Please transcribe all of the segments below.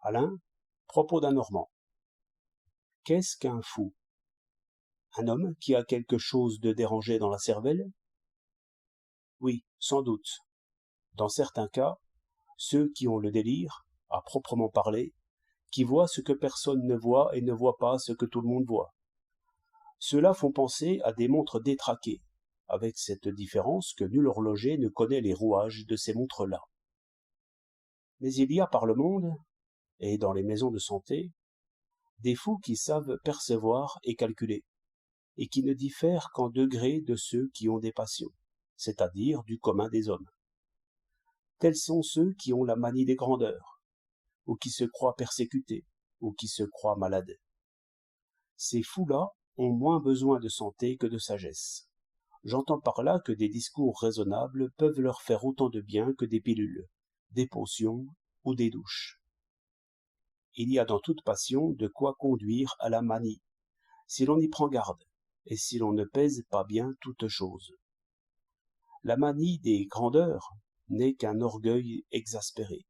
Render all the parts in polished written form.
Alain, propos d'un Normand. Qu'est-ce qu'un fou? Un homme qui a quelque chose de dérangé dans la cervelle? Oui, sans doute. Dans certains cas, ceux qui ont le délire, à proprement parler, qui voient ce que personne ne voit et ne voient pas ce que tout le monde voit. Ceux-là font penser à des montres détraquées, avec cette différence que nul horloger ne connaît les rouages de ces montres-là. Mais il y a par le monde, et dans les maisons de santé, des fous qui savent percevoir et calculer, et qui ne diffèrent qu'en degrés de ceux qui ont des passions, c'est-à-dire du commun des hommes. Tels sont ceux qui ont la manie des grandeurs, ou qui se croient persécutés, ou qui se croient malades. Ces fous-là ont moins besoin de santé que de sagesse. J'entends par là que des discours raisonnables peuvent leur faire autant de bien que des pilules, des potions ou des douches. Il y a dans toute passion de quoi conduire à la manie, si l'on y prend garde, et si l'on ne pèse pas bien toute chose. La manie des grandeurs n'est qu'un orgueil exaspéré.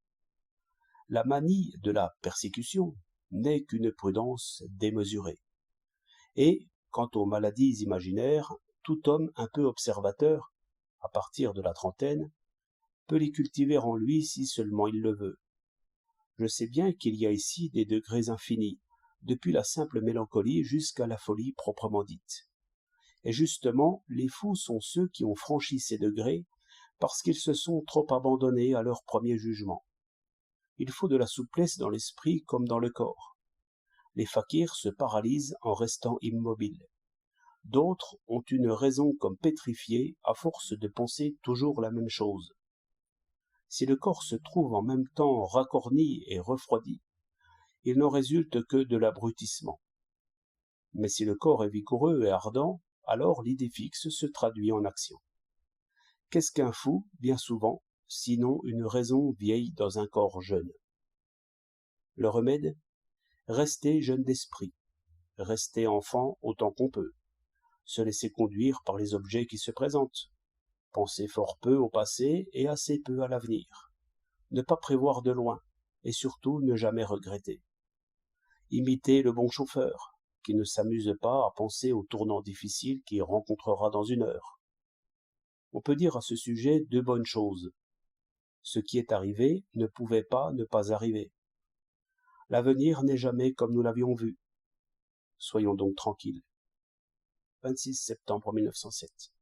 La manie de la persécution n'est qu'une prudence démesurée. Et, quant aux maladies imaginaires, tout homme un peu observateur, à partir de la trentaine, peut les cultiver en lui si seulement il le veut. Je sais bien qu'il y a ici des degrés infinis, depuis la simple mélancolie jusqu'à la folie proprement dite. Et justement, les fous sont ceux qui ont franchi ces degrés parce qu'ils se sont trop abandonnés à leur premier jugement. Il faut de la souplesse dans l'esprit comme dans le corps. Les fakirs se paralysent en restant immobiles. D'autres ont une raison comme pétrifiée à force de penser toujours la même chose. Si le corps se trouve en même temps racorni et refroidi, il n'en résulte que de l'abrutissement. Mais si le corps est vigoureux et ardent, alors l'idée fixe se traduit en action. Qu'est-ce qu'un fou, bien souvent, sinon une raison vieille dans un corps jeune? Le remède? Rester jeune d'esprit, rester enfant autant qu'on peut, se laisser conduire par les objets qui se présentent, penser fort peu au passé et assez peu à l'avenir, ne pas prévoir de loin, et surtout ne jamais regretter. Imiter le bon chauffeur, qui ne s'amuse pas à penser au tournant difficile qu'il rencontrera dans une heure. On peut dire à ce sujet deux bonnes choses. Ce qui est arrivé ne pouvait pas ne pas arriver. L'avenir n'est jamais comme nous l'avions vu. Soyons donc tranquilles. 26 septembre 1907.